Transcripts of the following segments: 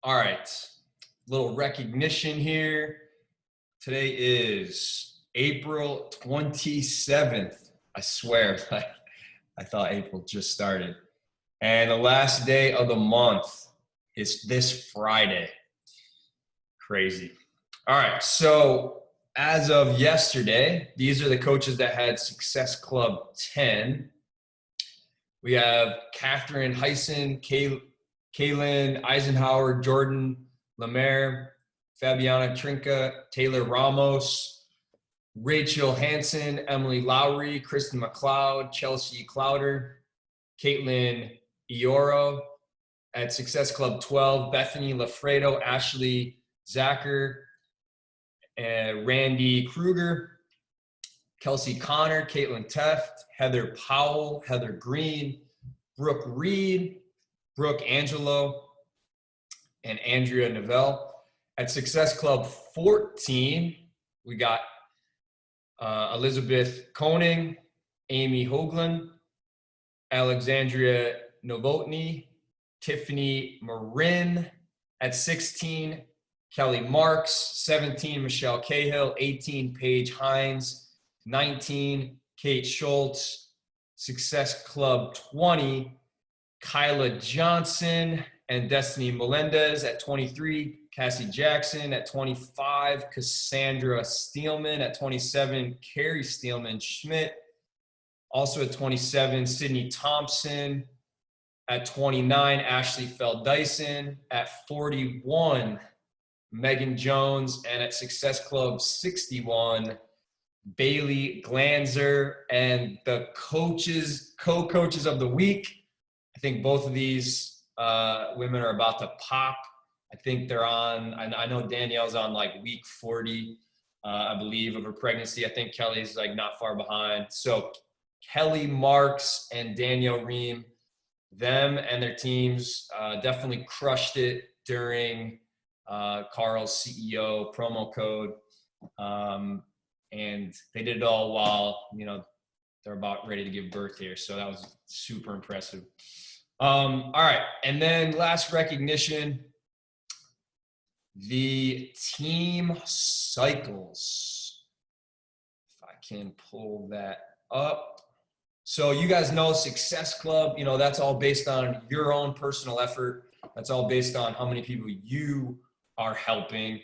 All right, little recognition here. Today is April 27th. I swear, I thought April just started. And the last day of the month is this Friday. Crazy. All right, so as of yesterday, these are the coaches that had Success Club 10. We have Catherine Heisen, Kaylin Eisenhower, Jordan Lemaire, Fabiana Trinca, Taylor Ramos, Rachel Hansen, Emily Lowry, Kristen McLeod, Chelsea Clowder, Caitlin Ioro. At Success Club 12, Bethany Lafredo, Ashley Zacher, Randy Kruger, Kelsey Connor, Caitlin Teft, Heather Powell, Heather Green, Brooke Reed, Brooke Angelo, and Andrea Novell. At Success Club 14, we got Elizabeth Koning, Amy Hoagland, Alexandria Novotny, Tiffany Marin. At 16, Kelly Marks. 17, Michelle Cahill. 18, Paige Hines. 19, Kate Schultz. Success Club 20, Kyla Johnson and Destiny Melendez. At 23, Cassie Jackson. At 25, Cassandra Steelman. At 27, Carrie Steelman Schmidt. Also at 27, Sydney Thompson. At 29, Ashley Feld Dyson. At 41, Megan Jones. And at Success Club 61, Bailey Glanzer. And the co-coaches of the week, I think both of these women are about to pop. I think they're on, I know Danielle's on like week 40, I believe, of her pregnancy. I think Kelly's like not far behind. So Kelly Marks and Danielle Ream, them and their teams definitely crushed it during Carl's CEO promo code. And they did it all while, they're about ready to give birth here. So that was super impressive. All right. And then last recognition, the team cycles. If I can pull that up. So you guys know Success Club, that's all based on your own personal effort. That's all based on how many people you are helping.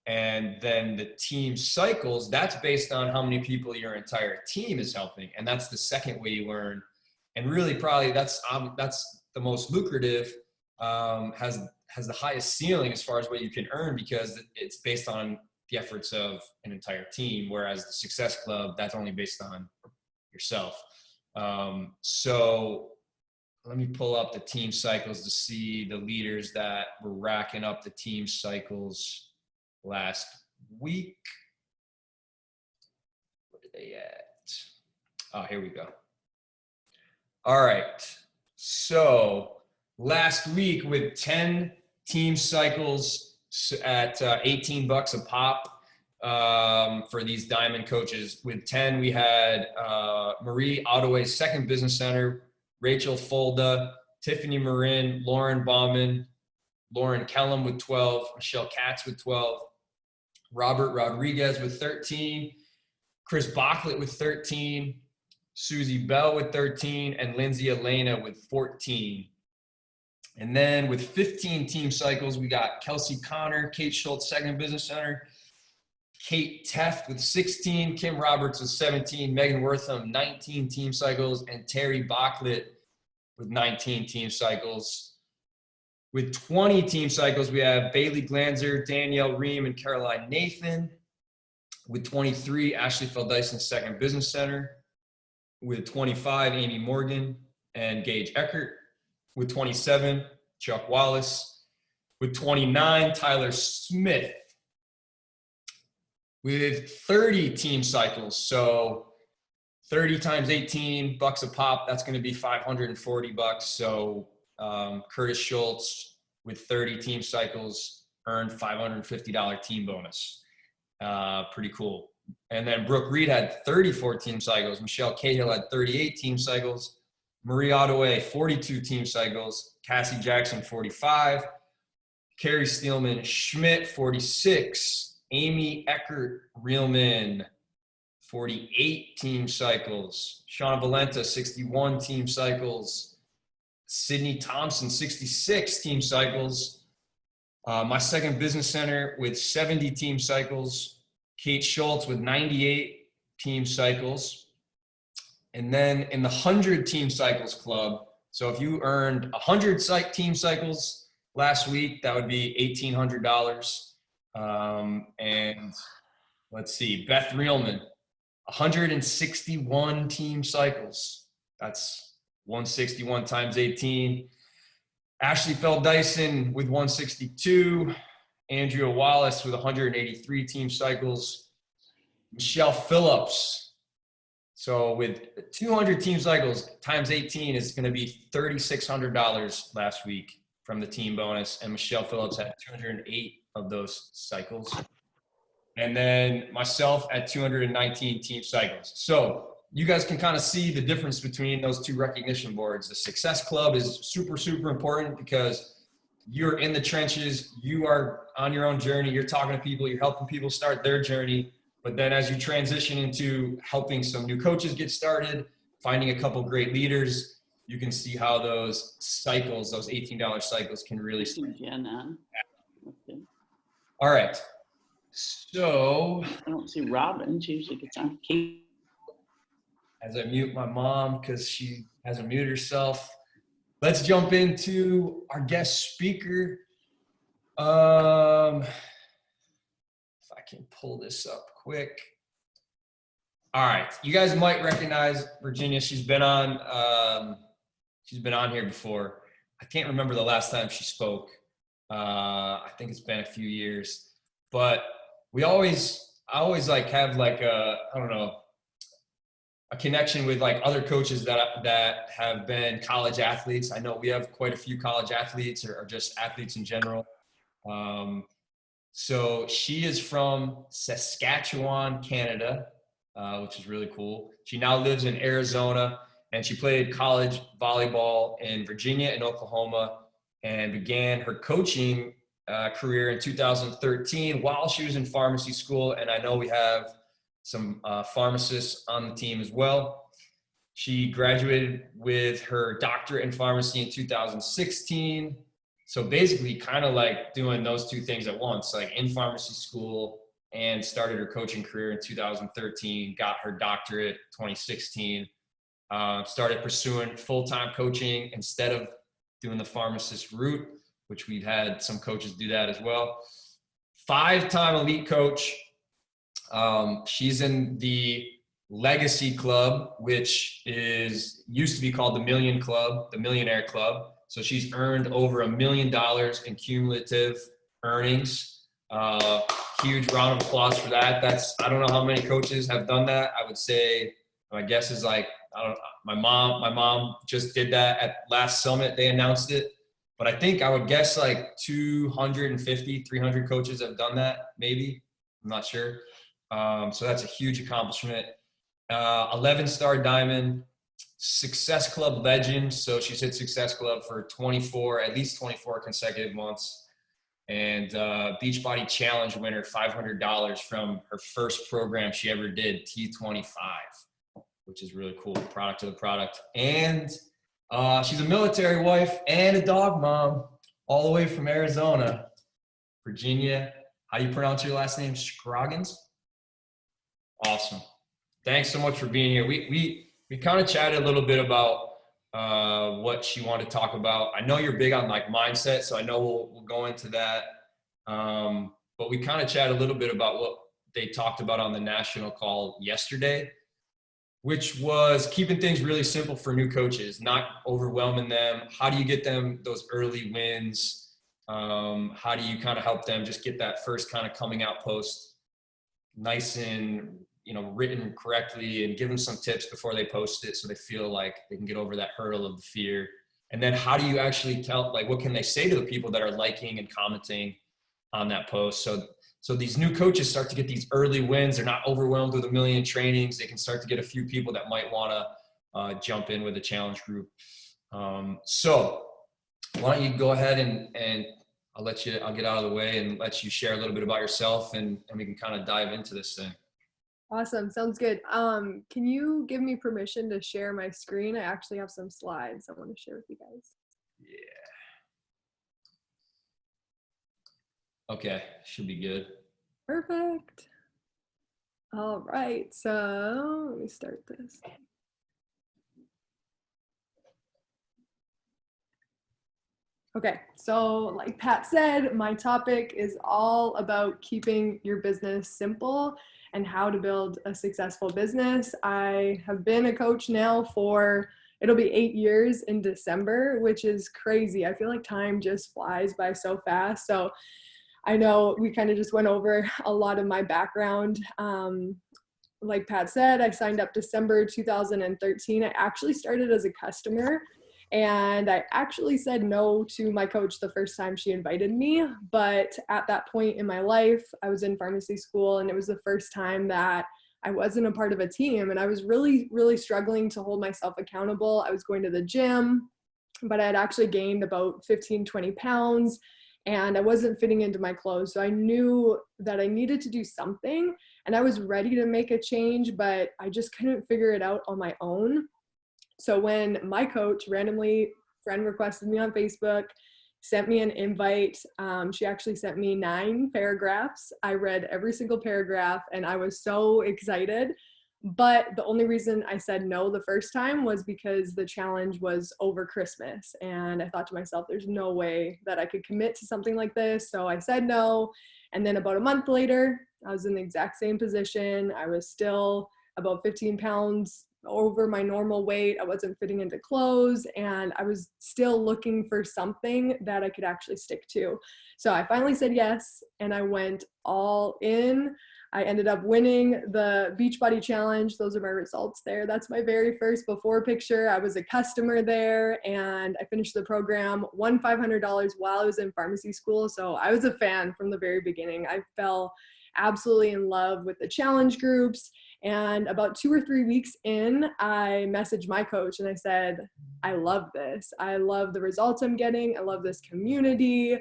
And then the team cycles, that's based on how many people your entire team is helping. And that's the second way you learn. And really probably that's the most lucrative, has the highest ceiling as far as what you can earn, because it's based on the efforts of an entire team. Whereas the Success Club, that's only based on yourself. So let me pull up the team cycles to see the leaders that were racking up the team cycles last week. Where are they at? Oh, here we go. All right. So last week with 10 team cycles at $18 a pop for these diamond coaches. With 10, we had Marie Ottaway's Second Business Center, Rachel Folda, Tiffany Marin, Lauren Bauman, Lauren Kellum with 12, Michelle Katz with 12, Robert Rodriguez with 13, Chris Bachlet with 13, Susie Bell with 13, and Lindsay Elena with 14. And then with 15 team cycles, we got Kelsey Connor, Kate Schultz, Second Business Center, Kate Teft with 16, Kim Roberts with 17, Megan Wortham, 19 team cycles, and Terry Bachlet with 19 team cycles. With 20 team cycles, we have Bailey Glanzer, Danielle Ream, and Caroline Nathan. With 23, Ashley Feld Dyson, Second Business Center. With 25, Amy Morgan and Gage Eckert. With 27, Chuck Wallace. With 29, Tyler Smith. With 30 team cycles, so 30 times $18 a pop, that's going to be $540. So Curtis Schultz with 30 team cycles earned $550 team bonus. Pretty cool. And then Brooke Reed had 34 team cycles. Michelle Cahill had 38 team cycles. Marie Ottaway, 42 team cycles. Cassie Jackson, 45. Carrie Steelman Schmidt, 46. Amy Eckert Reelman, 48 team cycles. Shauna Valenta, 61 team cycles. Sydney Thompson, 66 team cycles. My second business center with 70 team cycles. Kate Schultz with 98 team cycles. And then in the 100 team cycles club, so if you earned 100 team cycles last week, that would be $1,800. And let's see, Beth Reelman, 161 team cycles. That's 161 times 18. Ashley Feld Dyson with 162. Andrea Wallace with 183 team cycles. Michelle Phillips. So with 200 team cycles times 18 is going to be $3,600 last week from the team bonus. And Michelle Phillips had 208 of those cycles. And then myself at 219 team cycles. So you guys can kind of see the difference between those two recognition boards. The Success Club is super, super important because you're in the trenches. You are on your own journey. You're talking to people. You're helping people start their journey. But then as you transition into helping some new coaches get started, finding a couple great leaders, you can see how those cycles, those $18 cycles can really start. Okay. All right. So I don't see Robin. She usually gets on. As I mute my mom because she hasn't muted herself, let's jump into our guest speaker. If I can pull this up quick. All right, you guys might recognize Virginia. She's been on here before. I can't remember the last time she spoke. I think it's been a few years, but I always like have like a, I don't know, a connection with like other coaches that have been college athletes. I know we have quite a few college athletes or just athletes in general. So she is from Saskatchewan, Canada, which is really cool. She now lives in Arizona, and she played college volleyball in Virginia and Oklahoma, and began her coaching career in 2013 while she was in pharmacy school. And I know we have some pharmacists on the team as well. She graduated with her doctorate in pharmacy in 2016. So basically kind of like doing those two things at once, like in pharmacy school, and started her coaching career in 2013, got her doctorate 2016, started pursuing full-time coaching instead of doing the pharmacist route, which we've had some coaches do that as well. 5-time elite coach. She's in the Legacy Club, which used to be called the Million Club, the Millionaire Club. So she's earned over $1 million in cumulative earnings. Huge round of applause for that. I don't know how many coaches have done that. I would say, my guess is like, my mom just did that at last summit. They announced it. But I think I would guess like 250, 300 coaches have done that, maybe. I'm not sure. So that's a huge accomplishment. 11-star diamond, Success Club legend. So she's hit Success Club for at least 24 consecutive months. And Beachbody Challenge winner, $500 from her first program she ever did, T25, which is really cool. Product of the product. And she's a military wife and a dog mom, all the way from Arizona. Virginia, how do you pronounce your last name? Scroggins? Awesome. Thanks so much for being here. We kind of chatted a little bit about what she wanted to talk about. I know you're big on like mindset, so I know we'll go into that. But we kind of chatted a little bit about what they talked about on the national call yesterday, which was keeping things really simple for new coaches, not overwhelming them. How do you get them those early wins? How do you kind of help them just get that first kind of coming out post nice and, written correctly, and give them some tips before they post it so they feel like they can get over that hurdle of the fear. And then how do you actually tell, like, what can they say to the people that are liking and commenting on that post? So these new coaches start to get these early wins. They're not overwhelmed with a million trainings. They can start to get a few people that might want to jump in with a challenge group. So why don't you go ahead and I'll get out of the way and let you share a little bit about yourself, and we can kind of dive into this thing. Awesome. Sounds good. Can you give me permission to share my screen? I actually have some slides I want to share with you guys. Yeah. Okay. Should be good. Perfect. All right. So let me start this. Okay, so like Pat said, my topic is all about keeping your business simple and how to build a successful business. I have been a coach now for, it'll be 8 years in December, which is crazy. I feel like time just flies by so fast. So I know we kind of just went over a lot of my background. Like Pat said, I signed up December 2013. I actually started as a customer. And I actually said no to my coach the first time she invited me. But at that point in my life, I was in pharmacy school, and it was the first time that I wasn't a part of a team. And I was really, really struggling to hold myself accountable. I was going to the gym, but I had actually gained about 15, 20 pounds, and I wasn't fitting into my clothes. So I knew that I needed to do something, and I was ready to make a change, but I just couldn't figure it out on my own. So when my coach randomly friend requested me on Facebook, sent me an invite, she actually sent me 9 paragraphs. I read every single paragraph, and I was so excited. But the only reason I said no the first time was because the challenge was over Christmas. And I thought to myself, there's no way that I could commit to something like this. So I said no. And then about a month later, I was in the exact same position. I was still about 15 pounds over my normal weight. I wasn't fitting into clothes, and I was still looking for something that I could actually stick to. So I finally said yes, and I went all in. I ended up winning the Beachbody Challenge. Those are my results there. That's my very first before picture. I was a customer there, and I finished the program, won $500 while I was in pharmacy school. So I was a fan from the very beginning. I fell absolutely in love with the challenge groups. And about 2 or 3 weeks in, I messaged my coach and I said, I love this. I love the results I'm getting. I love this community.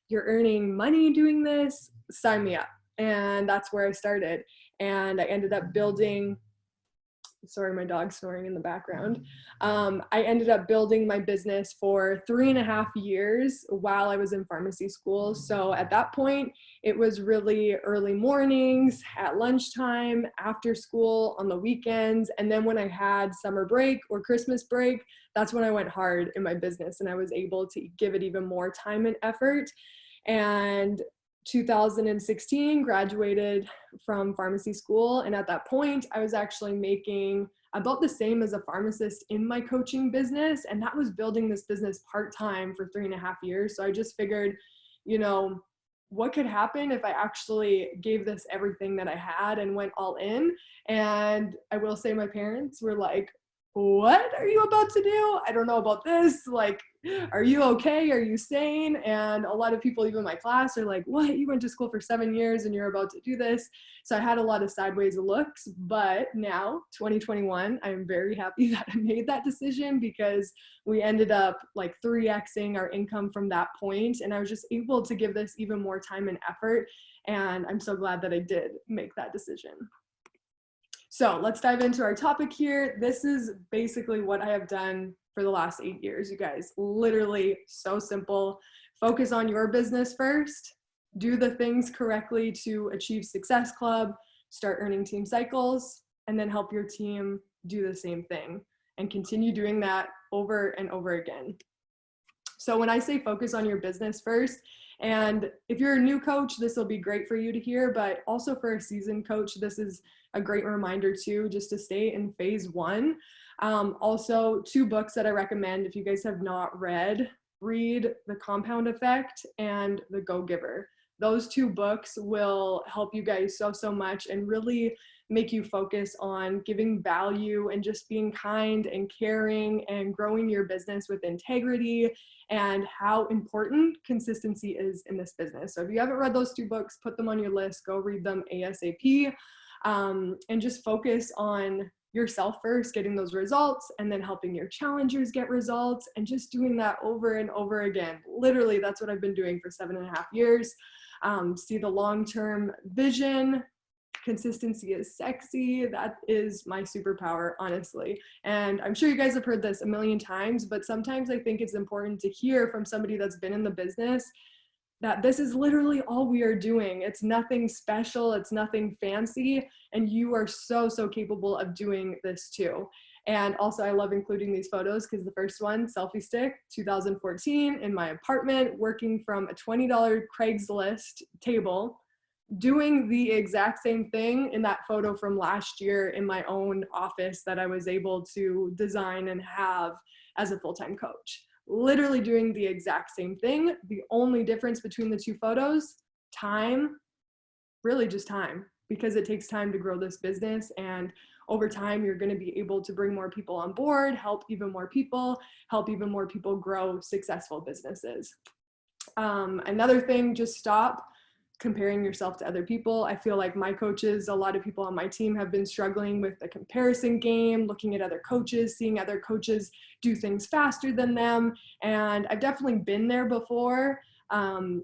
You're earning money doing this. Sign me up. And that's where I started. And I ended up building, sorry, my dog's snoring in the background. I ended up building my business for 3.5 years while I was in pharmacy school. So at that point, it was really early mornings, at lunchtime, after school, on the weekends. And then when I had summer break or Christmas break, that's when I went hard in my business, and I was able to give it even more time and effort. And 2016, graduated from pharmacy school, and at that point I was actually making about the same as a pharmacist in my coaching business, and that was building this business part-time for 3.5 years. So I just figured, what could happen if I actually gave this everything that I had and went all in? And I will say my parents were like, what are you about to do? I don't know about this. Like, are you okay? Are you sane? And a lot of people, even in my class, are like, what? You went to school for 7 years and you're about to do this. So I had a lot of sideways looks, but now 2021, I'm very happy that I made that decision, because we ended up like 3xing our income from that point. And I was just able to give this even more time and effort. And I'm so glad that I did make that decision. So let's dive into our topic here. This is basically what I have done for the last 8 years, you guys. Literally so simple. Focus on your business first. Do the things correctly to achieve Success Club. Start earning team cycles, and then help your team do the same thing, and continue doing that over and over again. So when I say focus on your business first, and if you're a new coach, this will be great for you to hear, but also for a seasoned coach, this is a great reminder too, just to stay in phase 1. Also, 2 books that I recommend if you guys have not read, read The Compound Effect and The Go-Giver. Those 2 books will help you guys so much and really make you focus on giving value and just being kind and caring and growing your business with integrity, and how important consistency is in this business. So if you haven't read those 2 books, put them on your list, go read them ASAP, and just focus on yourself first, getting those results, and then helping your challengers get results, and just doing that over and over again. Literally, that's what I've been doing for 7.5 years. See the long-term vision. Consistency is sexy. That is my superpower, honestly. And I'm sure you guys have heard this a million times, but sometimes I think it's important to hear from somebody that's been in the business that this is literally all we are doing. It's nothing special, it's nothing fancy, and you are so, so capable of doing this too. And also I love including these photos because the first one, selfie stick, 2014, in my apartment, working from a $20 Craigslist table, doing the exact same thing in that photo from last year in my own office that I was able to design and have as a full-time coach. Literally doing the exact same thing. The only difference between the two photos, time, really just time, because it takes time to grow this business, and over time you're going to be able to bring more people on board, help even more people grow successful businesses. Another thing, just stop comparing yourself to other people. I feel like my coaches, a lot of people on my team have been struggling with the comparison game, looking at other coaches, seeing other coaches do things faster than them. And I've definitely been there before,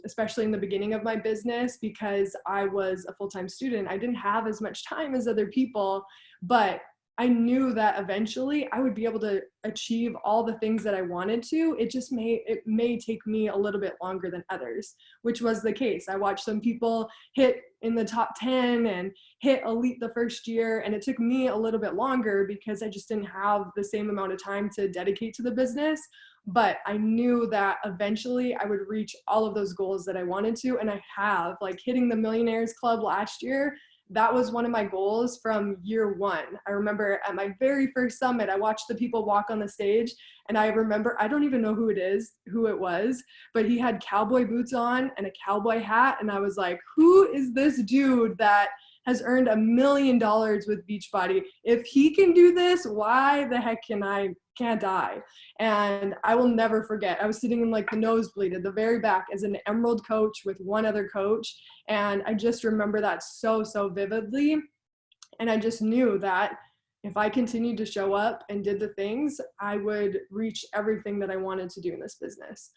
especially in the beginning of my business, because I was a full-time student. I didn't have as much time as other people, but I knew that eventually I would be able to achieve all the things that I wanted to. It may take me a little bit longer than others, which was the case. I watched some people hit in the top 10 and hit elite the first year, and it took me a little bit longer because I just didn't have the same amount of time to dedicate to the business. But I knew that eventually I would reach all of those goals that I wanted to, and I have. Like hitting the Millionaires Club last year, that was one of my goals from year one. I remember at my very first summit, I watched the people walk on the stage, and I remember, I don't even know who it was, but he had cowboy boots on and a cowboy hat. And I was like, who is this dude that has earned $1 million with Beachbody? If he can do this, why the heck can't I? And I will never forget, I was sitting in like the nosebleed at the very back as an Emerald coach with one other coach. And I just remember that so, so vividly. And I just knew that if I continued to show up and did the things, I would reach everything that I wanted to do in this business.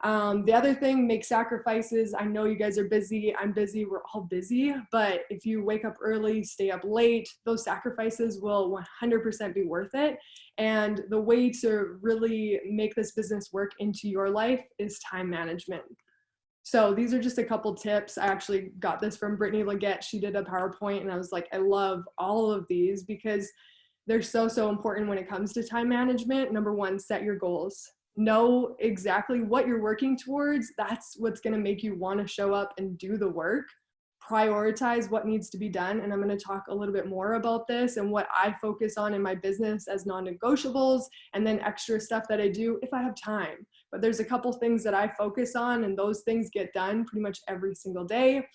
The other thing, make sacrifices. I know you guys are busy. I'm busy. We're all busy. But if you wake up early, stay up late, those sacrifices will 100% be worth it. And the way to really make this business work into your life is time management. So these are just a couple tips. I actually got this from Brittany Leggett. She did a PowerPoint, and I was like, I love all of these because they're so, so important when it comes to time management. Number one, set your goals. Know exactly what you're working towards. That's what's going to make you want to show up and do the work. Prioritize what needs to be done. And I'm going to talk a little bit more about this and what I focus on in my business as non-negotiables, and then extra stuff that I do if I have time. But there's a couple things that I focus on, and those things get done pretty much every single day.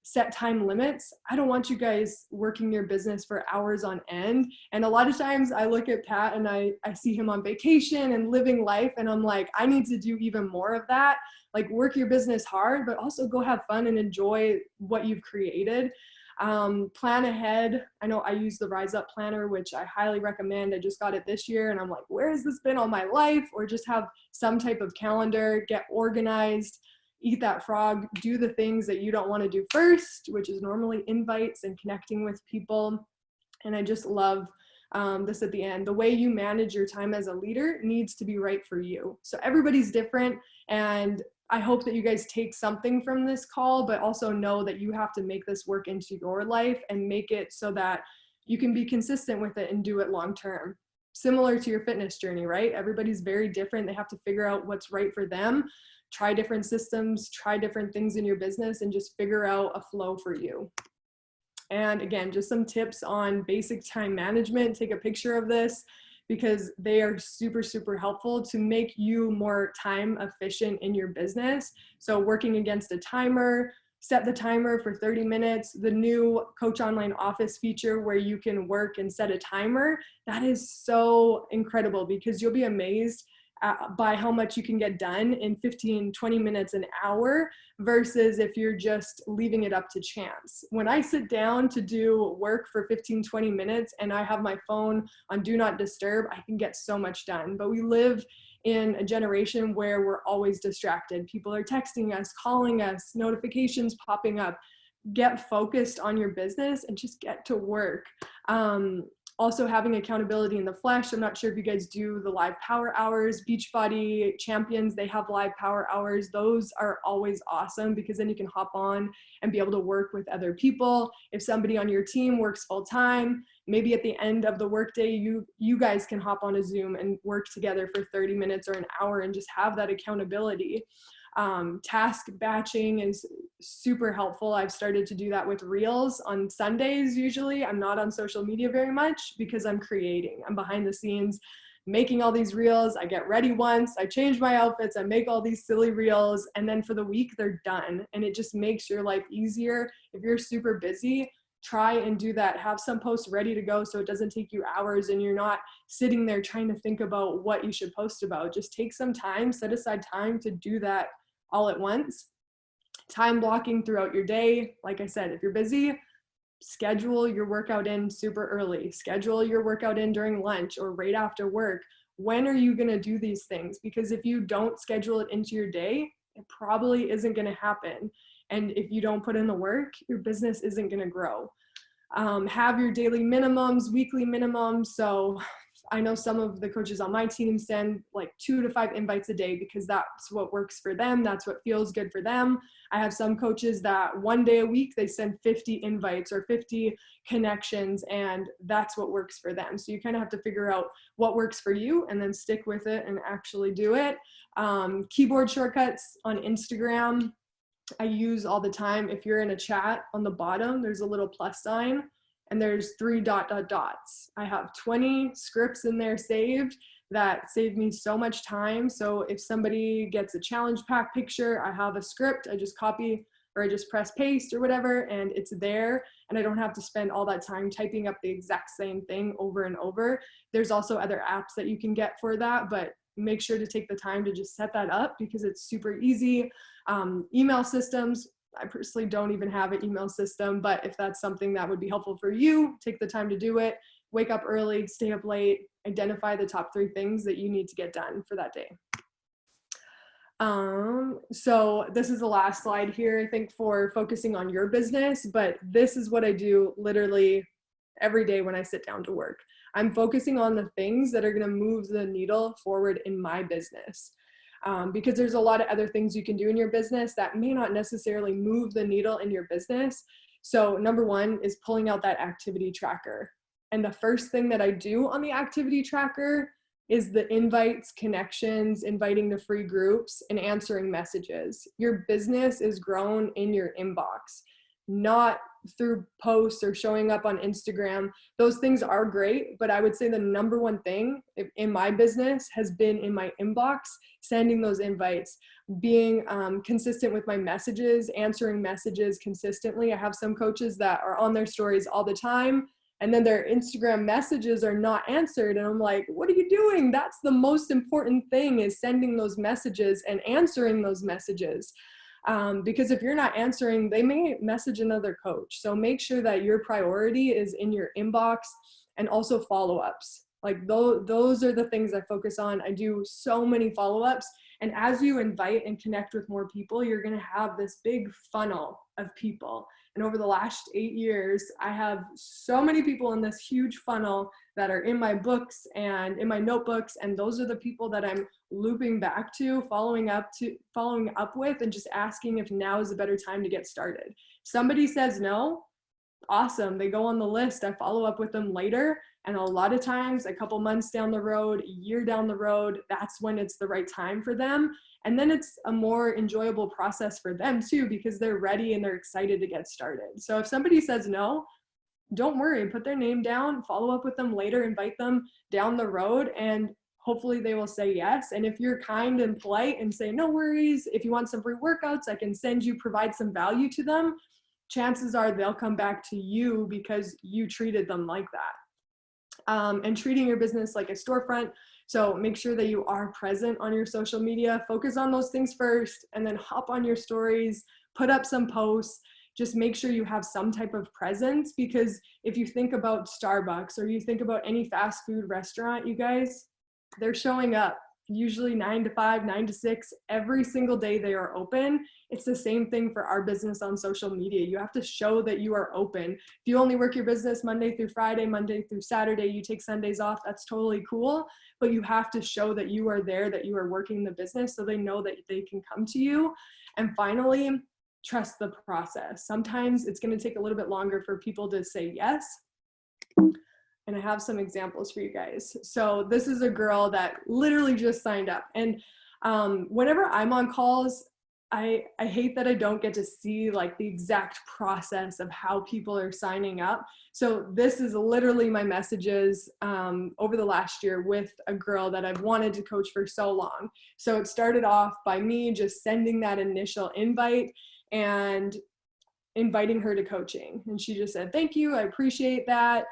Set time limits. I don't want you guys working your business for hours on end. And a lot of times I look at Pat and I see him on vacation and living life, and I'm like, I need to do even more of that. Like, work your business hard, but also go have fun and enjoy what you've created. Plan ahead. I know I use the Rise Up Planner, which I highly recommend. I just got it this year, and I'm like, where has this been all my life? Or just have some type of calendar, get organized. Eat that frog, do the things that you don't want to do first, which is normally invites and connecting with people. And I just love this at the end. The way you manage your time as a leader needs to be right for you. So everybody's different. And I hope that you guys take something from this call, but also know that you have to make this work into your life and make it so that you can be consistent with it and do it long term. Similar to your fitness journey, right? Everybody's very different. They have to figure out what's right for them. Try different systems, try different things in your business, and just figure out a flow for you. And again, just some tips on basic time management. Take a picture of this because they are super, super helpful to make you more time efficient in your business. So working against a timer, set the timer for 30 minutes. The new Coach Online Office feature where you can work and set a timer, that is so incredible because you'll be amazed by how much you can get done in 15, 20 minutes, an hour, versus if you're just leaving it up to chance. When I sit down to do work for 15, 20 minutes and I have my phone on do not disturb, I can get so much done. But we live in a generation where we're always distracted. People are texting us, calling us, notifications popping up. Get focused on your business and just get to work. Also having accountability in the flesh. I'm not sure if you guys do the live power hours. Beachbody Champions, they have live power hours. Those are always awesome because then you can hop on and be able to work with other people. If somebody on your team works full time, maybe at the end of the workday, you guys can hop on a Zoom and work together for 30 minutes or an hour and just have that accountability. Task batching is super helpful. I've started to do that with Reels on Sundays. Usually I'm not on social media very much because I'm creating. I'm behind the scenes making all these Reels. I get ready once, I change my outfits, I make all these silly Reels, and then for the week they're done. And it just makes your life easier. If you're super busy, try and do that. Have some posts ready to go so it doesn't take you hours and you're not sitting there trying to think about what you should post about. Just take some time, set aside time to do that all at once. Time blocking throughout your day. Like I said, if you're busy, schedule your workout in super early. Schedule your workout in during lunch or right after work. When are you going to do these things? Because if you don't schedule it into your day, it probably isn't going to happen. And if you don't put in the work, your business isn't going to grow. Have your daily minimums, weekly minimums. So I know some of the coaches on my team send like 2 to 5 invites a day because that's what works for them. That's what feels good for them. I have some coaches that one day a week, they send 50 invites or 50 connections, and that's what works for them. So you kind of have to figure out what works for you and then stick with it and actually do it. Keyboard shortcuts on Instagram, I use all the time. If you're in a chat, on the bottom, there's a little plus sign and there's 3 ... I have 20 scripts in there saved that save me so much time. So if somebody gets a challenge pack picture, I have a script, I just copy or I just press paste or whatever, and it's there. And I don't have to spend all that time typing up the exact same thing over and over. There's also other apps that you can get for that, but make sure to take the time to just set that up because it's super easy. Email systems, I personally don't even have an email system, but if that's something that would be helpful for you, take the time to do it. Wake up early, stay up late, identify the top 3 things that you need to get done for that day. So this is the last slide here, I think, for focusing on your business, but this is what I do literally every day when I sit down to work. I'm focusing on the things that are going to move the needle forward in my business. Because there's a lot of other things you can do in your business that may not necessarily move the needle in your business. So number 1 is pulling out that activity tracker. And the first thing that I do on the activity tracker is the invites, connections, inviting to free groups, and answering messages. Your business is grown in your inbox, not through posts or showing up on Instagram. Those things are great, but I would say the number 1 thing in my business has been in my inbox, sending those invites, being consistent with my messages, answering messages consistently. I have some coaches that are on their stories all the time, and then their Instagram messages are not answered. And I'm like, what are you doing? That's the most important thing, is sending those messages and answering those messages. Because if you're not answering, they may message another coach. So make sure that your priority is in your inbox, and also follow-ups. Like those are the things I focus on. I do so many follow-ups. And as you invite and connect with more people, you're going to have this big funnel of people. And over the last 8 years, I have so many people in this huge funnel that are in my books and in my notebooks. And those are the people that I'm looping back to, following up with, and just asking if now is a better time to get started. Somebody says no, awesome. They go on the list. I follow up with them later. And a lot of times, a couple months down the road, a year down the road, that's when it's the right time for them. And then it's a more enjoyable process for them too, because they're ready and they're excited to get started. So if somebody says no, don't worry, put their name down, follow up with them later, invite them down the road, and hopefully they will say yes. And if you're kind and polite and say, no worries, if you want some free workouts, I can provide some value to them, chances are they'll come back to you because you treated them like that. And treating your business like a storefront. So make sure that you are present on your social media. Focus on those things first, and then hop on your stories, put up some posts. Just make sure you have some type of presence, because if you think about Starbucks or you think about any fast food restaurant, you guys, they're showing up usually 9 to 5, 9 to 6, every single day they are open. It's the same thing for our business on social media. You have to show that you are open. If you only work your business Monday through Friday, Monday through Saturday, you take Sundays off, that's totally cool. But you have to show that you are there, that you are working the business, so they know that they can come to you. And finally, trust the process. Sometimes it's going to take a little bit longer for people to say yes. And I have some examples for you guys. So this is a girl that literally just signed up. And whenever I'm on calls, I hate that I don't get to see like the exact process of how people are signing up. So this is literally my messages over the last year with a girl that I've wanted to coach for so long. So it started off by me just sending that initial invite and inviting her to coaching. And she just said, thank you, I appreciate that.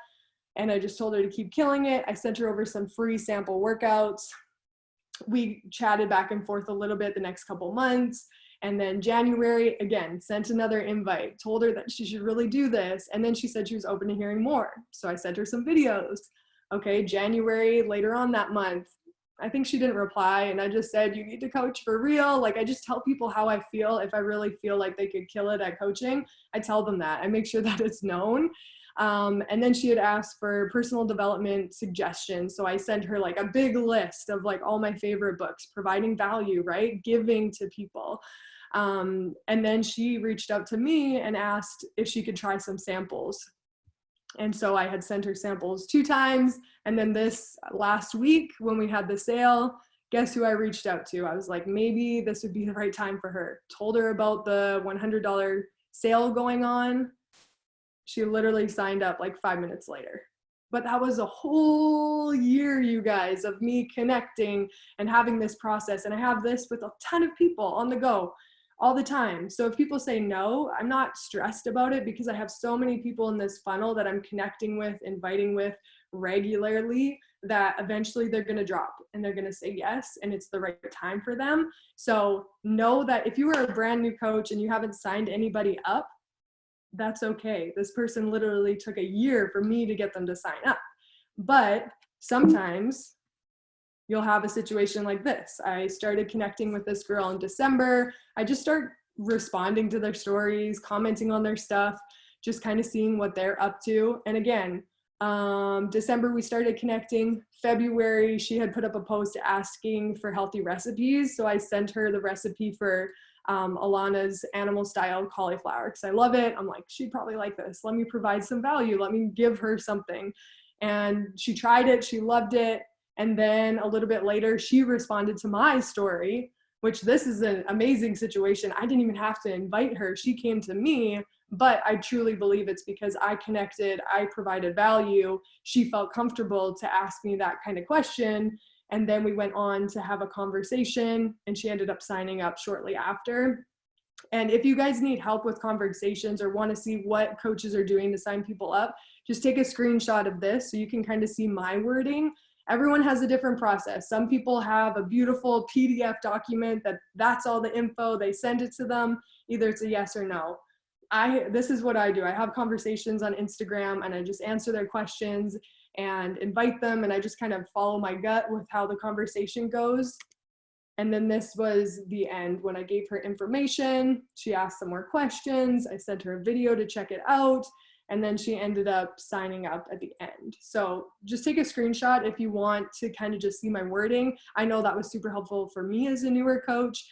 And I just told her to keep killing it. I sent her over some free sample workouts. We chatted back and forth a little bit the next couple months. And then January, again, sent another invite, told her that she should really do this. And then she said she was open to hearing more. So I sent her some videos. Okay, January, later on that month, I think she didn't reply. And I just said, you need to coach for real. Like, I just tell people how I feel. If I really feel like they could kill it at coaching, I tell them that. I make sure that it's known. And then she had asked for personal development suggestions. So I sent her like a big list of like all my favorite books, providing value, right? Giving to people. And then she reached out to me and asked if she could try some samples. And so I had sent her samples 2 times. And then this last week when we had the sale, guess who I reached out to? I was like, maybe this would be the right time for her. Told her about the $100 sale going on. She literally signed up like 5 minutes later. But that was a whole year, you guys, of me connecting and having this process. And I have this with a ton of people on the go all the time. So if people say no, I'm not stressed about it, because I have so many people in this funnel that I'm connecting with, inviting with regularly, that eventually they're going to drop and they're going to say yes, and it's the right time for them. So know that if you are a brand new coach and you haven't signed anybody up, that's okay. This person literally took a year for me to get them to sign up. But sometimes you'll have a situation like this. I started connecting with this girl in December. I just start responding to their stories, commenting on their stuff, just kind of seeing what they're up to. And again, December we started connecting. February she had put up a post asking for healthy recipes. So I sent her the recipe for Alana's animal style cauliflower, because I love it. I'm like, she'd probably like this. Let me provide some value. Let me give her something. And she tried it. She loved it. And then a little bit later, she responded to my story, which this is an amazing situation. I didn't even have to invite her. She came to me, but I truly believe it's because I connected, I provided value. She felt comfortable to ask me that kind of question. And then we went on to have a conversation, and she ended up signing up shortly after. And if you guys need help with conversations or want to see what coaches are doing to sign people up, just take a screenshot of this so you can kind of see my wording. Everyone has a different process. Some people have a beautiful PDF document that's all the info. They send it to them. Either it's a yes or no. This is what I do. I have conversations on Instagram and I just answer their questions and invite them, and I just kind of follow my gut with how the conversation goes. And then this was the end. When I gave her information, she asked some more questions. I sent her a video to check it out, and then she ended up signing up at the end. So just take a screenshot if you want to kind of just see my wording. I know that was super helpful for me as a newer coach,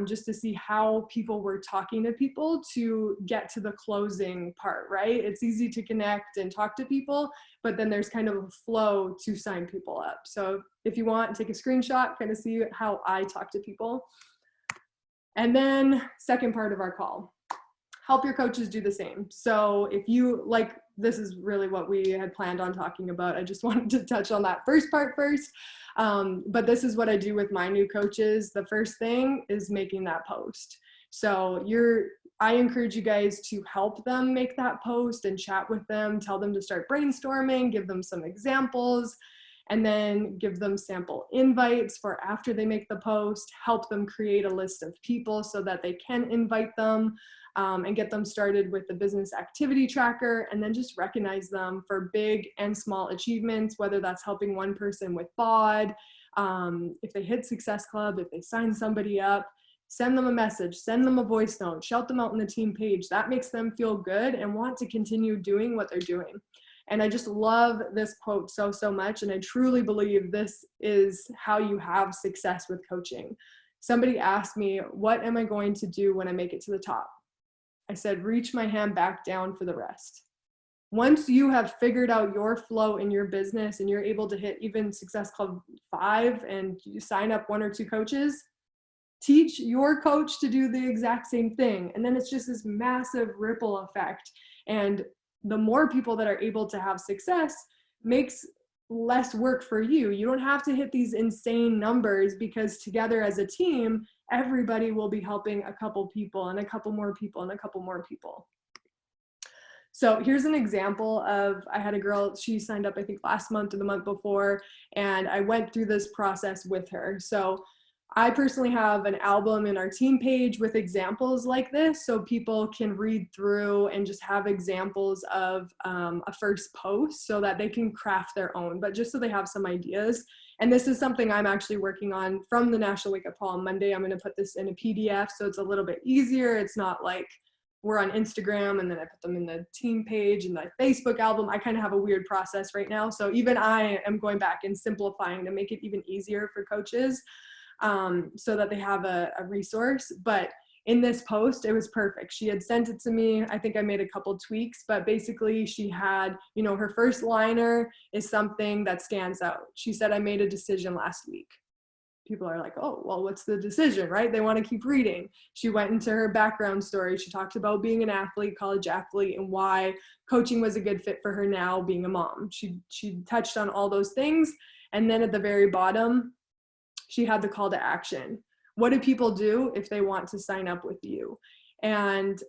just to see how people were talking to people to get to the closing part, right? It's easy to connect and talk to people, but then there's kind of a flow to sign people up. So if you want, take a screenshot, kind of see how I talk to people. And then second part of our call, help your coaches do the same. So if you like, this is really what we had planned on talking about. I just wanted to touch on that first part first. But this is what I do with my new coaches. The first thing is making that post. So I encourage you guys to help them make that post and chat with them, tell them to start brainstorming, give them some examples. and then give them sample invites for after they make the post, help them create a list of people so that they can invite them, and get them started with the business activity tracker, and then just recognize them for big and small achievements, whether that's helping one person with BOD, if they hit Success Club, if they sign somebody up. Send them a message, send them a voice note, shout them out on the team page. That makes them feel good and want to continue doing what they're doing. And I just love this quote so much. And I truly believe this is how you have success with coaching. Somebody asked me, what am I going to do when I make it to the top? I said, reach my hand back down for the rest. Once you have figured out your flow in your business and you're able to hit even Success Club 5 and you sign up 1 or 2 coaches, teach your coach to do the exact same thing. And then it's just this massive ripple effect. And the more people that are able to have success makes less work for you. You don't have to hit these insane numbers, because together as a team, everybody will be helping a couple people and a couple more people and a couple more people. So here's an example of, I had a girl, she signed up I think last month or the month before, and I went through this process with her. So I personally have an album in our team page with examples like this, so people can read through and just have examples of a first post so that they can craft their own, but just so they have some ideas. And this is something I'm actually working on from the National Wake Up Call on Monday. I'm going to put this in a PDF so it's a little bit easier. It's not like we're on Instagram and then I put them in the team page and the Facebook album. I kind of have a weird process right now. So even I am going back and simplifying to make it even easier for coaches, so that they have a resource. But in this post, it was perfect. She had sent it to me. I think I made a couple tweaks, but basically she had, her first liner is something that stands out. She said, I made a decision last week. People are like, oh, well, what's the decision, right? They want to keep reading. She went into her background story. She talked about being an athlete, college athlete, and why coaching was a good fit for her now being a mom. She touched on all those things. And then at the very bottom, she had the call to action. What do people do if they want to sign up with you? And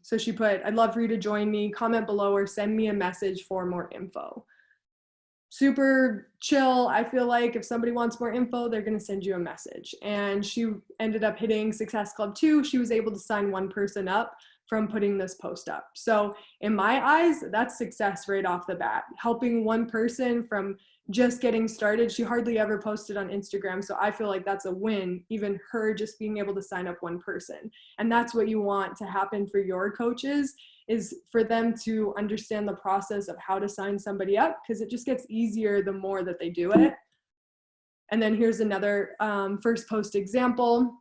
so she put, I'd love for you to join me, comment below or send me a message for more info. Super chill. I feel like if somebody wants more info, they're going to send you a message. And she ended up hitting Success Club 2. She was able to sign one person up from putting this post up. So in my eyes, that's success right off the bat. Helping one person from just getting started. She hardly ever posted on Instagram. So I feel like that's a win, even her just being able to sign up one person. And that's what you want to happen for your coaches, is for them to understand the process of how to sign somebody up, because it just gets easier the more that they do it. And then here's another first post example.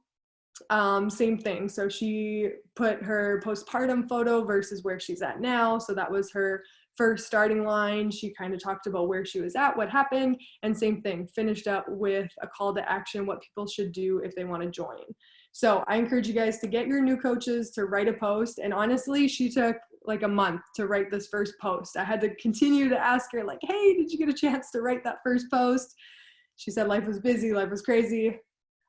Same thing. So she put her postpartum photo versus where she's at now. So that was her first starting line. She kind of talked about where she was at, what happened, and same thing, finished up with a call to action, what people should do if they want to join. So I encourage you guys to get your new coaches to write a post. And honestly, she took like a month to write this first post. I had to continue to ask her like, hey, did you get a chance to write that first post? She said life was busy, life was crazy.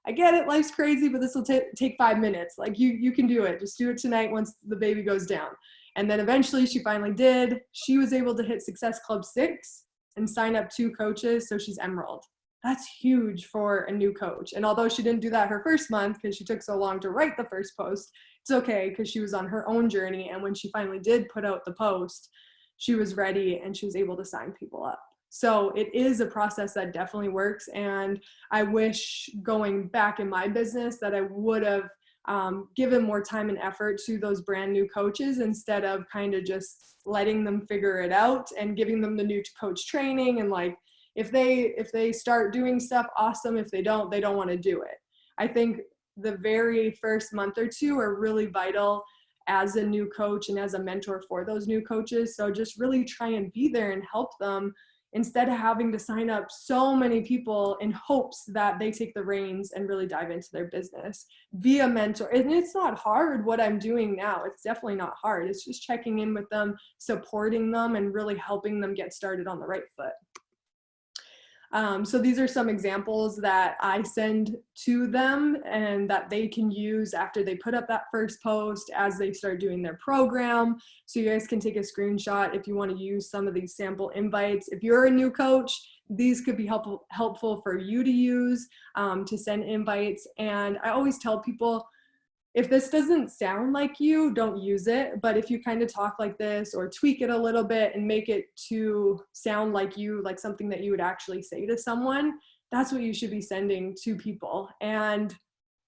I get it, life's crazy, but this will take 5 minutes. Like you can do it. Just do it tonight once the baby goes down. And then eventually she finally did. She was able to hit Success Club 6 and sign up 2 coaches. So she's Emerald. That's huge for a new coach. And although she didn't do that her first month because she took so long to write the first post, it's okay because she was on her own journey. And when she finally did put out the post, she was ready and she was able to sign people up. So it is a process that definitely works. And I wish going back in my business that I would have given more time and effort to those brand new coaches instead of kind of just letting them figure it out and giving them the new coach training. And like, if they start doing stuff, awesome. If they don't want to do it. I think the very first month or 2 are really vital as a new coach and as a mentor for those new coaches. So just really try and be there and help them instead of having to sign up so many people in hopes that they take the reins and really dive into their business. Be a mentor. And it's not hard what I'm doing now. It's definitely not hard. It's just checking in with them, supporting them, and really helping them get started on the right foot. So these are some examples that I send to them and that they can use after they put up that first post as they start doing their program. So you guys can take a screenshot if you want to use some of these sample invites. If you're a new coach, these could be helpful for you to use to send invites. And I always tell people, if this doesn't sound like you, don't use it. But if you kind of talk like this or tweak it a little bit and make it to sound like you, like something that you would actually say to someone, that's what you should be sending to people. And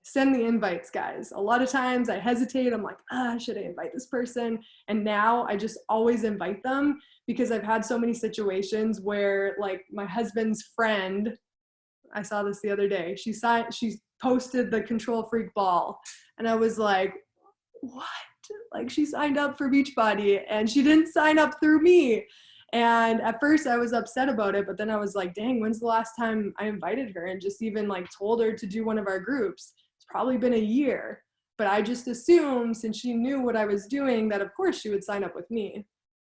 send the invites, guys. A lot of times I hesitate. I'm like, should I invite this person? And now I just always invite them because I've had so many situations where, like, my husband's friend, I saw this the other day, she posted the control freak ball. And I was like, what? Like, she signed up for Beachbody and she didn't sign up through me. And at first I was upset about it, but then I was like, dang, when's the last time I invited her and just even like told her to do one of our groups? It's probably been a year. But I just assumed, since she knew what I was doing, that of course she would sign up with me.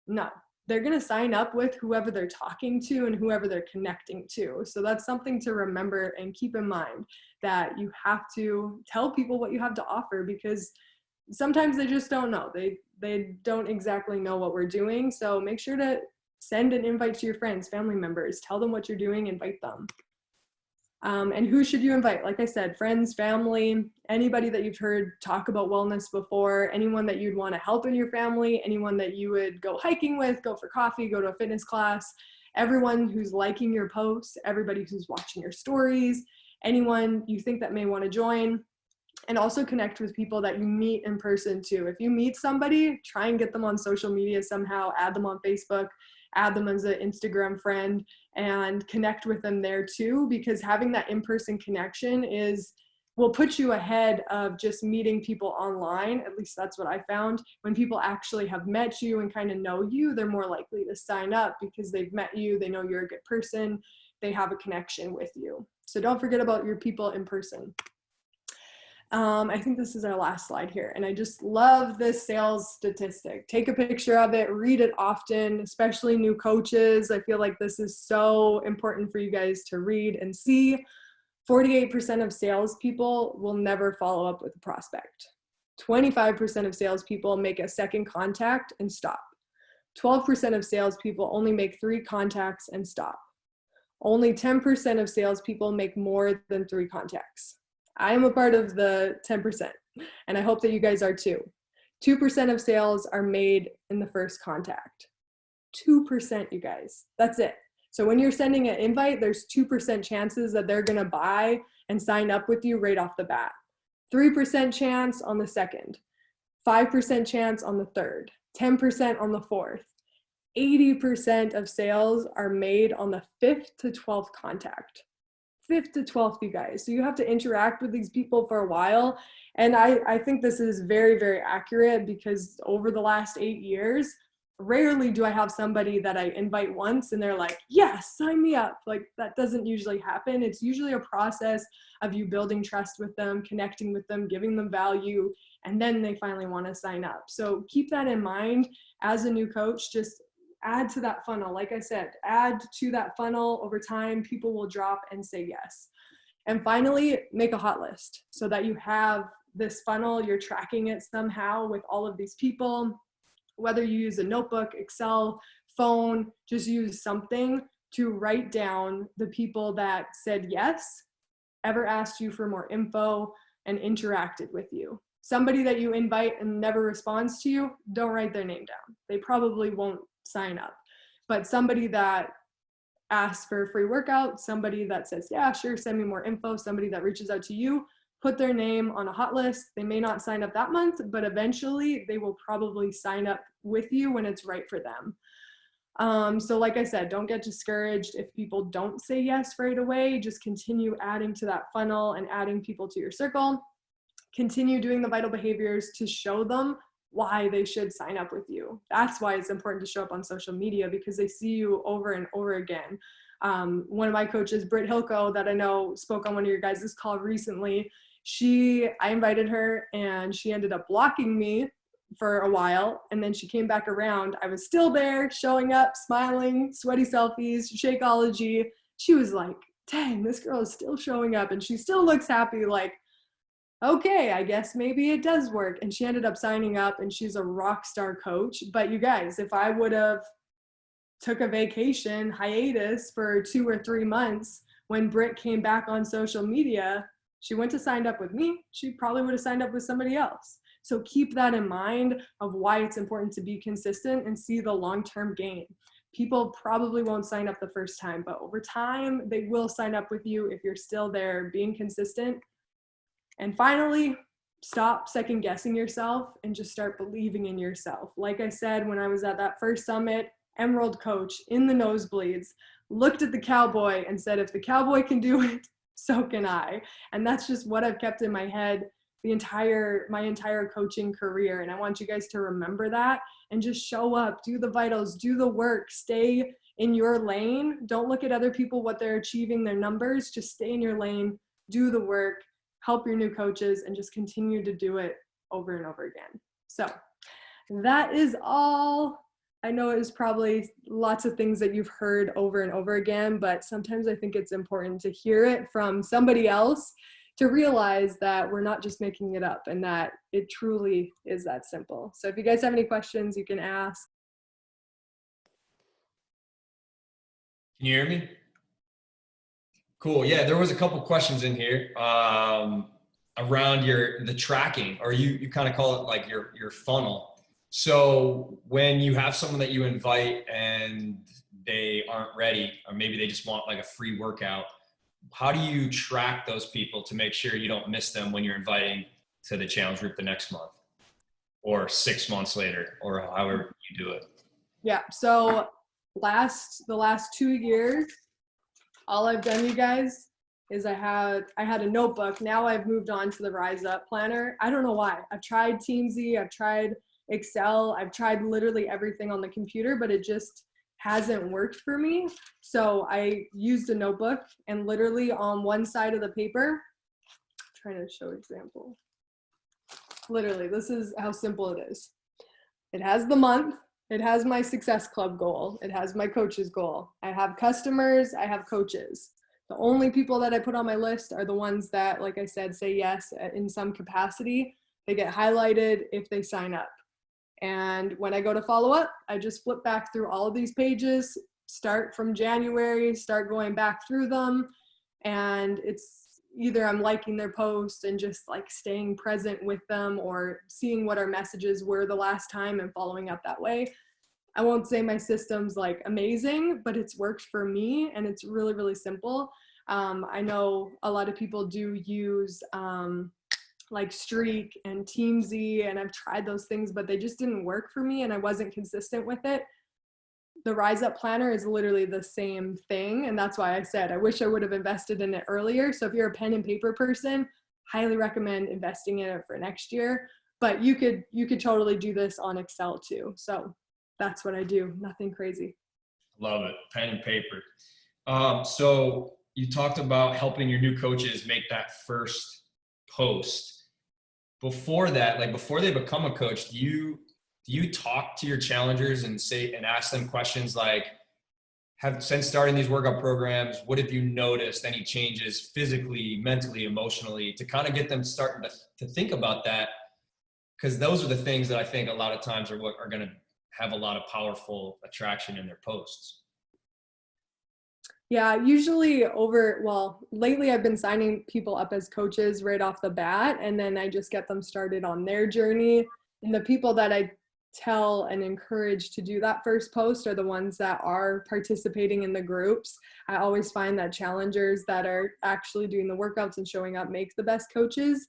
No, they're going to sign up with whoever they're talking to and whoever they're connecting to. So that's something to remember and keep in mind, that you have to tell people what you have to offer, because sometimes they just don't know. They don't exactly know what we're doing. So make sure to send an invite to your friends, family members, tell them what you're doing, invite them. And who should you invite? Like I said, friends, family, anybody that you've heard talk about wellness before, anyone that you'd want to help in your family, anyone that you would go hiking with, go for coffee, go to a fitness class, everyone who's liking your posts, everybody who's watching your stories, anyone you think that may want to join. And also connect with people that you meet in person too. If you meet somebody, try and get them on social media somehow, add them on Facebook, add them as an Instagram friend, and connect with them there too, because having that in-person connection will put you ahead of just meeting people online. At least that's what I found. When people actually have met you and kind of know you, they're more likely to sign up because they've met you, they know you're a good person, they have a connection with you. So don't forget about your people in person. I think this is our last slide here, and I just love this sales statistic. Take a picture of it, read it often, especially new coaches. I feel like this is so important for you guys to read and see. 48% of salespeople will never follow up with a prospect. 25% of salespeople make a second contact and stop. 12% of salespeople only make 3 contacts and stop. Only 10% of salespeople make more than 3 contacts. I am a part of the 10%, and I hope that you guys are too. 2% of sales are made in the first contact. 2%, you guys. That's it. So when you're sending an invite, there's 2% chances that they're going to buy and sign up with you right off the bat. 3% chance on the second. 5% chance on the third. 10% on the fourth. 80% of sales are made on the 5th to 12th contact. 5th to 12th, you guys. So you have to interact with these people for a while. And I think this is very, very accurate, because over the last 8 years, rarely do I have somebody that I invite once and they're like, yes, sign me up. Like, that doesn't usually happen. It's usually a process of you building trust with them, connecting with them, giving them value, and then they finally want to sign up. So keep that in mind as a new coach. Just add to that funnel. Like I said, add to that funnel. Over time, people will drop and say yes. And finally, make a hot list so that you have this funnel, you're tracking it somehow with all of these people. Whether you use a notebook, Excel, phone, just use something to write down the people that said yes, ever asked you for more info, and interacted with you. Somebody that you invite and never responds to you, don't write their name down. They probably won't sign up. But somebody that asks for a free workout, somebody that says, yeah, sure, send me more info, somebody that reaches out to you, put their name on a hot list. They may not sign up that month, but eventually they will probably sign up with you when it's right for them. So like I said, don't get discouraged if people don't say yes right away. Just continue adding to that funnel and adding people to your circle. Continue doing the vital behaviors to show them why they should sign up with you. That's why it's important to show up on social media, because they see you over and over again. One of my coaches, Britt Hilko, that I know spoke on one of your guys' call recently, I invited her and she ended up blocking me for a while, and then she came back around. I was still there, showing up, smiling, sweaty selfies, Shakeology. she was like, dang, this girl is still showing up and she still looks happy. Like, okay, I guess maybe it does work. And she ended up signing up and she's a rock star coach. But you guys, if I would have took a vacation hiatus for 2 or 3 months, when Britt came back on social media, she went to sign up with me. She probably would have signed up with somebody else. So keep that in mind of why it's important to be consistent and see the long-term gain. People probably won't sign up the first time, but over time, they will sign up with you if you're still there being consistent. And finally, stop second guessing yourself and just start believing in yourself. Like I said, when I was at that first summit, Emerald coach in the nosebleeds looked at the cowboy and said, if the cowboy can do it, so can I. And that's just what I've kept in my head my entire coaching career. And I want you guys to remember that and just show up, do the vitals, do the work, stay in your lane. Don't look at other people, what they're achieving, their numbers. Just stay in your lane, do the work, help your new coaches, and just continue to do it over and over again. So that is all. I know it was probably lots of things that you've heard over and over again, but sometimes I think it's important to hear it from somebody else to realize that we're not just making it up and that it truly is that simple. So if you guys have any questions, you can ask. Can you hear me? Cool. Yeah, there was a couple questions in here around the tracking, or you kind of call it like your funnel. So when you have someone that you invite and they aren't ready, or maybe they just want like a free workout, how do you track those people to make sure you don't miss them when you're inviting to the challenge group the next month or 6 months later, or however you do it? Yeah. So the last 2 years, all I've done, you guys, is I had a notebook. Now I've moved on to the Rise Up planner. I don't know why. I've tried Teamsy, I've tried Excel, I've tried literally everything on the computer, but it just hasn't worked for me. So I used a notebook, and literally on one side of the paper, I'm trying to show example. Literally, this is how simple it is. It has the month, it has my success club goal, it has my coach's goal. I have customers, I have coaches. The only people that I put on my list are the ones that, like I said, say yes in some capacity. They get highlighted if they sign up. And when I go to follow up, I just flip back through all of these pages, start from January, start going back through them. And it's either I'm liking their post and just like staying present with them, or seeing what our messages were the last time and following up that way. I won't say my system's like amazing, but it's worked for me, and it's really, really simple. I know a lot of people do use like Streak and Teamsy, and I've tried those things, but they just didn't work for me and I wasn't consistent with it. The Rise Up planner is literally the same thing, and that's why I said I wish I would have invested in it earlier. So if you're a pen and paper person, highly recommend investing in it for next year, but you could totally do this on Excel too. So that's what I do, nothing crazy. Love it, pen and paper. So you talked about helping your new coaches make that first post. Before that, like before they become a coach, do you talk to your challengers and ask them questions like, since starting these workout programs, what have you noticed, any changes physically, mentally, emotionally, to kind of get them starting to think about that? Because those are the things that I think a lot of times are what are going to have a lot of powerful attraction in their posts. Yeah, usually lately I've been signing people up as coaches right off the bat, and then I just get them started on their journey. And the people that I tell and encourage to do that first post are the ones that are participating in the groups. I always find that challengers that are actually doing the workouts and showing up make the best coaches.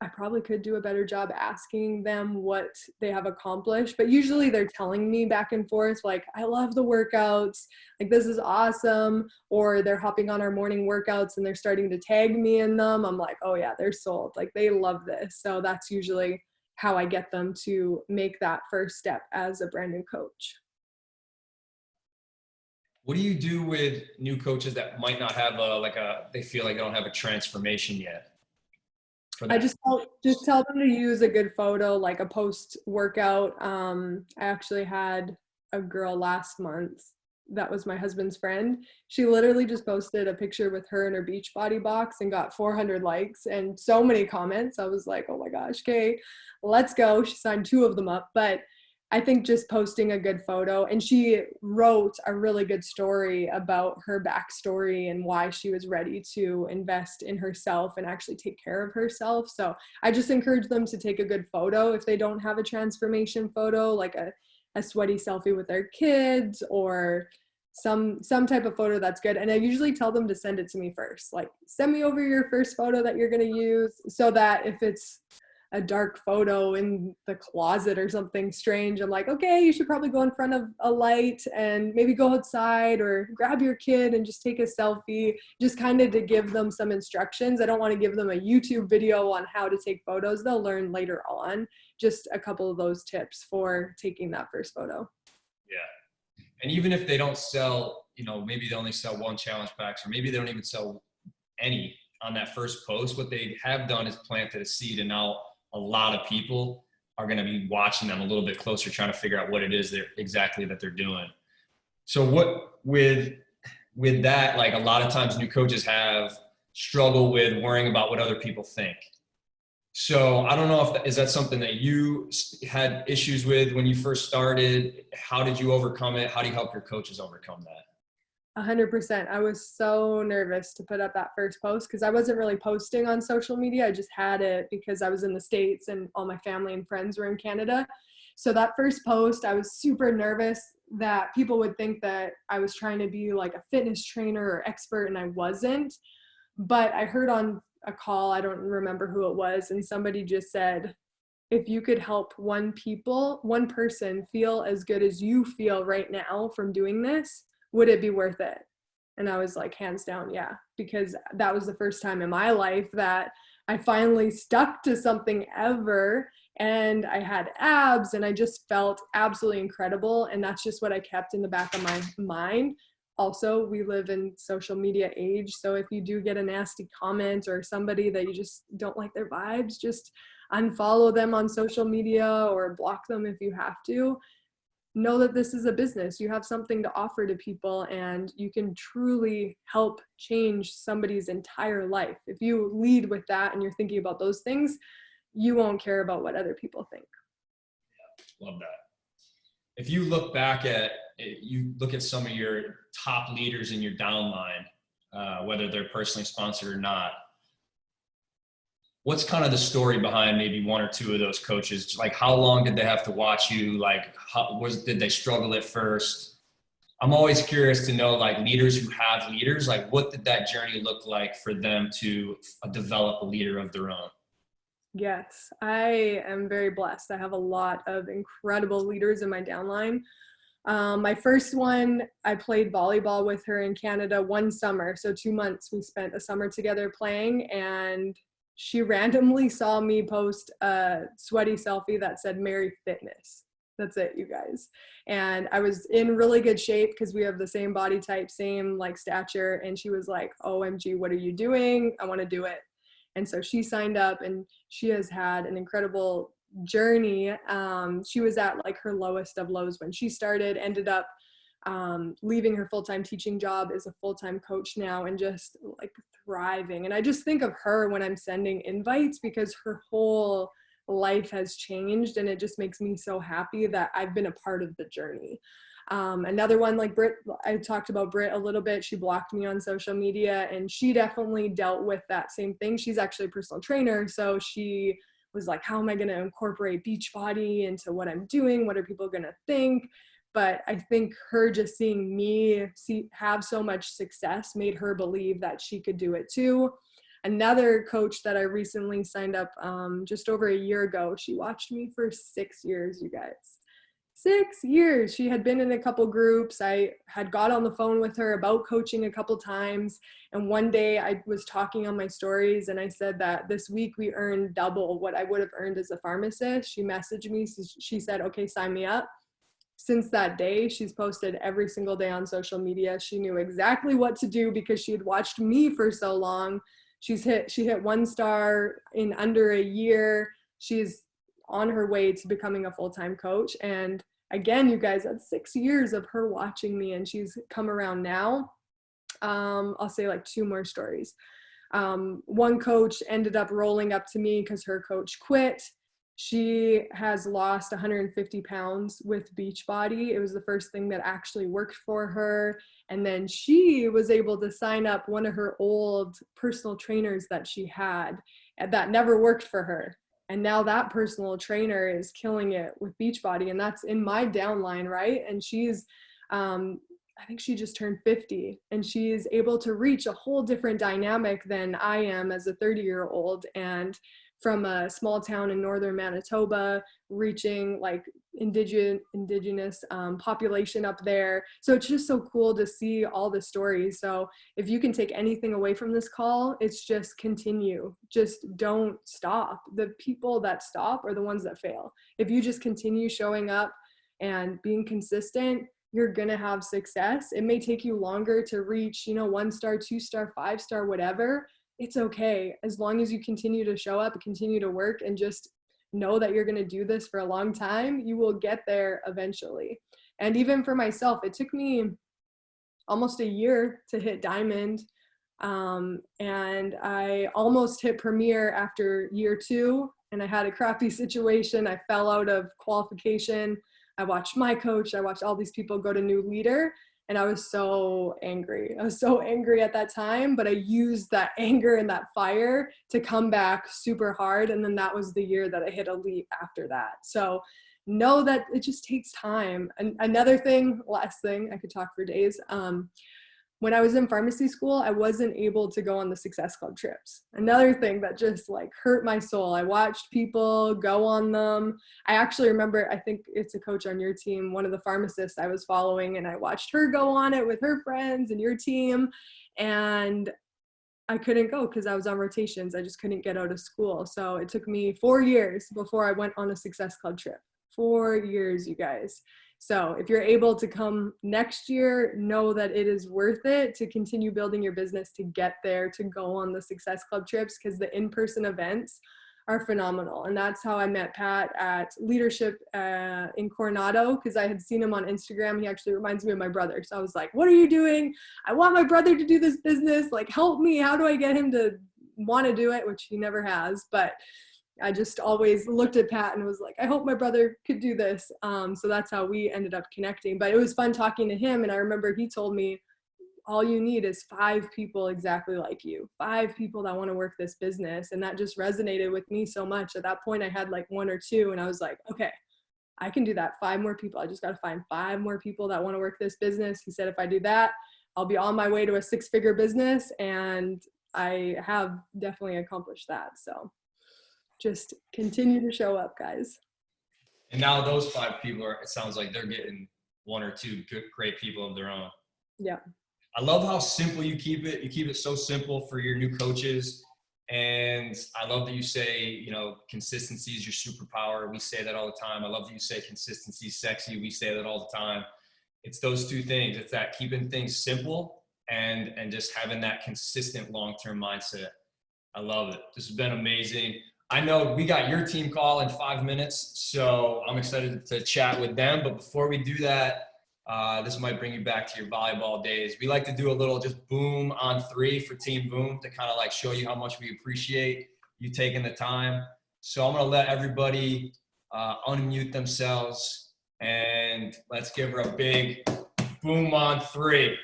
I probably could do a better job asking them what they have accomplished, but usually they're telling me back and forth, like, I love the workouts, like this is awesome, or they're hopping on our morning workouts and they're starting to tag me in them. I'm like, oh yeah, they're sold, like they love this. So that's usually how I get them to make that first step as a brand new coach. What do you do with new coaches that might not have they feel like they don't have a transformation yet? I just tell them to use a good photo, like a post workout. I actually had a girl last month. that was my husband's friend. She literally just posted a picture with her in her Beachbody box and got 400 likes and so many comments. I was like, oh my gosh, okay, let's go. She signed 2 of them up. But I think just posting a good photo, and she wrote a really good story about her backstory and why she was ready to invest in herself and actually take care of herself. So I just encourage them to take a good photo if they don't have a transformation photo, like a sweaty selfie with their kids or some type of photo that's good. And I usually tell them to send it to me first. Like, send me over your first photo that you're going to use, so that if it's a dark photo in the closet or something strange, I'm like, okay, you should probably go in front of a light and maybe go outside or grab your kid and just take a selfie, just kind of to give them some instructions. I don't want to give them a YouTube video on how to take photos. They'll learn later on. Just a couple of those tips for taking that first photo. Yeah. And even if they don't sell, maybe they only sell 1 challenge packs, or maybe they don't even sell any on that first post, what they have done is planted a seed, and now a lot of people are going to be watching them a little bit closer, trying to figure out what it is exactly that they're doing. So what with that, like, a lot of times new coaches have struggle with worrying about what other people think. So I don't know if is that something that you had issues with when you first started? How did you overcome it? How do you help your coaches overcome that? 100%. I was so nervous to put up that first post because I wasn't really posting on social media. I just had it because I was in the States and all my family and friends were in Canada. So that first post, I was super nervous that people would think that I was trying to be like a fitness trainer or expert, and I wasn't. But I heard on a call, I don't remember who it was, and somebody just said, if you could help one person feel as good as you feel right now from doing this, would it be worth it? And I was like, hands down, yeah, because that was the first time in my life that I finally stuck to something ever, and I had abs and I just felt absolutely incredible. And that's just what I kept in the back of my mind. Also, we live in social media age, so if you do get a nasty comment or somebody that you just don't like their vibes, just unfollow them on social media or block them if you have to. Know that this is a business. You have something to offer to people, and you can truly help change somebody's entire life. If you lead with that and you're thinking about those things, you won't care about what other people think. Yeah, love that. If you look back at some of your top leaders in your downline, whether they're personally sponsored or not, what's kind of the story behind maybe 1 or 2 of those coaches? Like, how long did they have to watch you? Like, did they struggle at first? I'm always curious to know, like, leaders who have leaders, like, what did that journey look like for them to develop a leader of their own? Yes, I am very blessed. I have a lot of incredible leaders in my downline. My first one, I played volleyball with her in Canada 1 summer. So 2 months we spent a summer together playing, and she randomly saw me post a sweaty selfie that said Mary Fitness. That's it, you guys. And I was in really good shape because we have the same body type, same like stature. And she was like, OMG, what are you doing? I want to do it. And so she signed up, and she has had an incredible journey. She was at like her lowest of lows when she started, ended up leaving her full-time teaching job, is a full-time coach now, and just like thriving. And I just think of her when I'm sending invites because her whole life has changed, and it just makes me so happy that I've been a part of the journey. Another one, like Britt, I talked about Britt a little bit. She blocked me on social media, and she definitely dealt with that same thing. She's actually a personal trainer, so she was like, how am I going to incorporate Beachbody into what I'm doing? What are people going to think? But I think her just seeing me have so much success made her believe that she could do it too. Another coach that I recently signed up just over a year ago, she watched me for 6 years, you guys. 6 years. She had been in a couple groups. I had got on the phone with her about coaching a couple times. And one day I was talking on my stories, and I said that this week we earned double what I would have earned as a pharmacist. She messaged me. She said, okay, sign me up. Since that day, she's posted every single day on social media. She knew exactly what to do because she had watched me for so long. She hit 1 star in under a year. She's on her way to becoming a full-time coach. And again, you guys, that's 6 years of her watching me, and she's come around now. I'll say like 2 more stories. One coach ended up rolling up to me because her coach quit. She has lost 150 pounds with Beachbody. It was the first thing that actually worked for her. And then she was able to sign up one of her old personal trainers that she had that never worked for her. And now that personal trainer is killing it with Beachbody. And that's in my downline, right? And she's, I think she just turned 50, and she is able to reach a whole different dynamic than I am as a 30-year-old. And from a small town in northern Manitoba, reaching like indigenous population up there. So it's just so cool to see all the stories. So if you can take anything away from this call, it's just continue. Just don't stop. The people that stop are the ones that fail. If you just continue showing up and being consistent, you're gonna have success. It may take you longer to reach, 1 star, 2 star, 5 star, whatever. It's okay. As long as you continue to show up, continue to work, and just know that you're gonna do this for a long time, you will get there eventually. And even for myself, it took me almost a year to hit diamond. And I almost hit premier after year 2, and I had a crappy situation. I fell out of qualification. I watched my coach, I watched all these people go to new leader, and I was so angry. I was so angry at that time, but I used that anger and that fire to come back super hard. And then that was the year that I hit elite after that. So know that it just takes time. And another thing, last thing, I could talk for days. When I was in pharmacy school, I wasn't able to go on the Success Club trips. Another thing that just like hurt my soul. I watched people go on them. I actually remember, I think it's a coach on your team, one of the pharmacists I was following, and I watched her go on it with her friends and your team. And I couldn't go because I was on rotations. I just couldn't get out of school. So it took me 4 years before I went on a Success Club trip. 4 years, you guys. So if you're able to come next year, know that it is worth it to continue building your business to get there, to go on the Success Club trips, because the in-person events are phenomenal. And that's how I met Pat at Leadership in Coronado, because I had seen him on Instagram. He actually reminds me of my brother. So I was like, what are you doing? I want my brother to do this business. Like, help me. How do I get him to want to do it? Which he never has. But I just always looked at Pat and was like, I hope my brother could do this. So that's how we ended up connecting. But it was fun talking to him. And I remember he told me, all you need is 5 people exactly like you, 5 people that want to work this business. And that just resonated with me so much. At that point, I had like 1 or 2, and I was like, okay, I can do that. 5 more people. I just got to find 5 more people that want to work this business. He said, if I do that, I'll be on my way to a 6-figure business. And I have definitely accomplished that. So just continue to show up, guys. And now those 5 people it sounds like they're getting 1 or 2 good, great people of their own. Yeah. I love how simple you keep it. You keep it so simple for your new coaches. And I love that you say, consistency is your superpower. We say that all the time. I love that you say consistency is sexy. We say that all the time. It's those 2 things. It's that keeping things simple and just having that consistent long-term mindset. I love it. This has been amazing. I know we got your team call in 5 minutes, so I'm excited to chat with them. But before we do that, this might bring you back to your volleyball days. We like to do a little just boom on 3 for Team Boom to kind of like show you how much we appreciate you taking the time. So I'm going to let everybody unmute themselves, and let's give her a big boom on 3.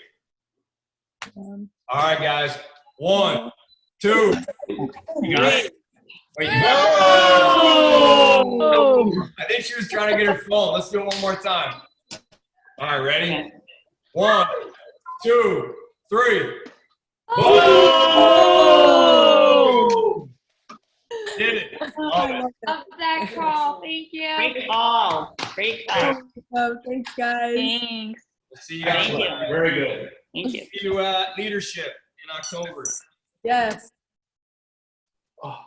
All right, guys. 1, 2. You got it? Wait, you got it? I think she was trying to get her phone. Let's do it one more time. All right, ready? 1, 2, 3. Boom! Did it. Love that call. Thank you. Great call. Great call. Oh, thanks, guys. Thanks. We'll see you guys. Thank you. Very good. Thank you. See you at Leadership in October. Yes. Oh.